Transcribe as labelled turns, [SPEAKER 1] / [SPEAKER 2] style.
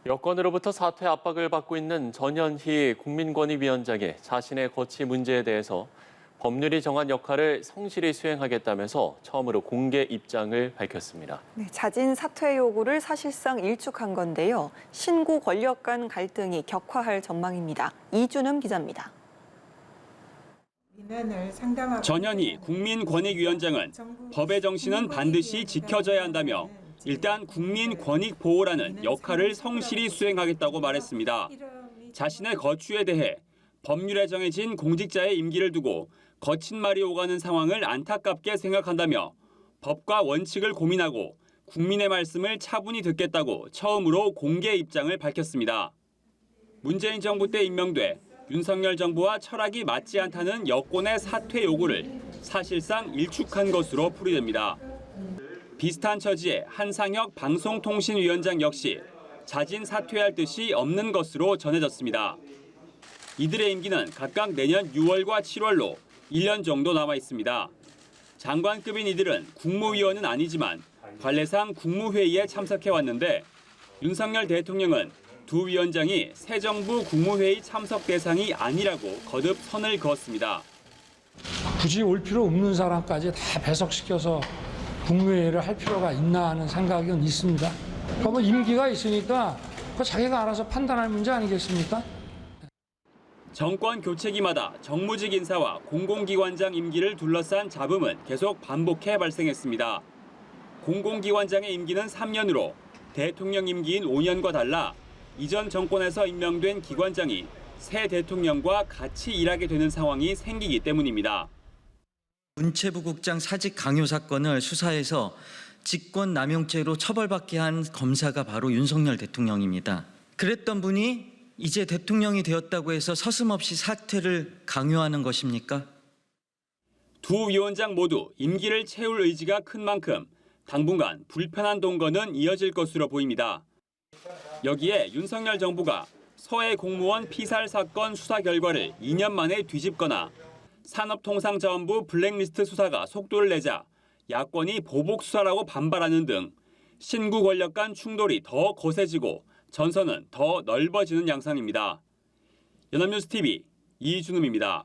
[SPEAKER 1] 여권으로부터 사퇴 압박을 받고 있는 전현희 국민권익위원장이 자신의 거취 문제에 대해서 법률이 정한 역할을 성실히 수행하겠다면서 처음으로 공개 입장을 밝혔습니다.
[SPEAKER 2] 네, 자진 사퇴 요구를 사실상 일축한 건데요. 신구 권력 간 갈등이 격화할 전망입니다. 이준음 기자입니다.
[SPEAKER 3] 전현희 국민권익위원장은 법의 정신은 반드시 지켜져야 한다며 일단 국민권익 보호라는 역할을 성실히 수행하겠다고 말했습니다. 자신의 거취에 대해 법률에 정해진 공직자의 임기를 두고 거친 말이 오가는 상황을 안타깝게 생각한다며 법과 원칙을 고민하고 국민의 말씀을 차분히 듣겠다고 처음으로 공개 입장을 밝혔습니다. 문재인 정부 때 임명돼 윤석열 정부와 철학이 맞지 않다는 여권의 사퇴 요구를 사실상 일축한 것으로 풀이됩니다. 비슷한 처지의 한상혁 방송통신위원장 역시 자진 사퇴할 뜻이 없는 것으로 전해졌습니다. 이들의 임기는 각각 내년 6월과 7월로 1년 정도 남아 있습니다. 장관급인 이들은 국무위원은 아니지만 관례상 국무회의에 참석해왔는데 윤석열 대통령은 두 위원장이 새 정부 국무회의 참석 대상이 아니라고 거듭 선을 그었습니다.
[SPEAKER 4] 굳이 올 필요 없는 사람까지 다 배석시켜서 국무회의를 할 필요가 있나 하는 생각은 있습니다. 그러면 임기가 있으니까 자기가 알아서 판단할 문제 아니겠습니까?
[SPEAKER 3] 정권 교체기마다 정무직 인사와 공공기관장 임기를 둘러싼 잡음은 계속 반복해 발생했습니다. 공공기관장의 임기는 3년으로 대통령 임기인 5년과 달라 이전 정권에서 임명된 기관장이 새 대통령과 같이 일하게 되는 상황이 생기기 때문입니다.
[SPEAKER 5] 문체부 국장 사직 강요 사건을 수사해서 직권남용죄로 처벌받게 한 검사가 바로 윤석열 대통령입니다. 그랬던 분이 이제 대통령이 되었다고 해서 서슴없이 사퇴를 강요하는 것입니까?
[SPEAKER 3] 두 위원장 모두 임기를 채울 의지가 큰 만큼 당분간 불편한 동거는 이어질 것으로 보입니다. 여기에 윤석열 정부가 서해 공무원 피살 사건 수사 결과를 2년 만에 뒤집거나 산업통상자원부 블랙리스트 수사가 속도를 내자 야권이 보복 수사라고 반발하는 등 신구 권력 간 충돌이 더 거세지고 전선은 더 넓어지는 양상입니다. 연합뉴스 TV 이준음입니다.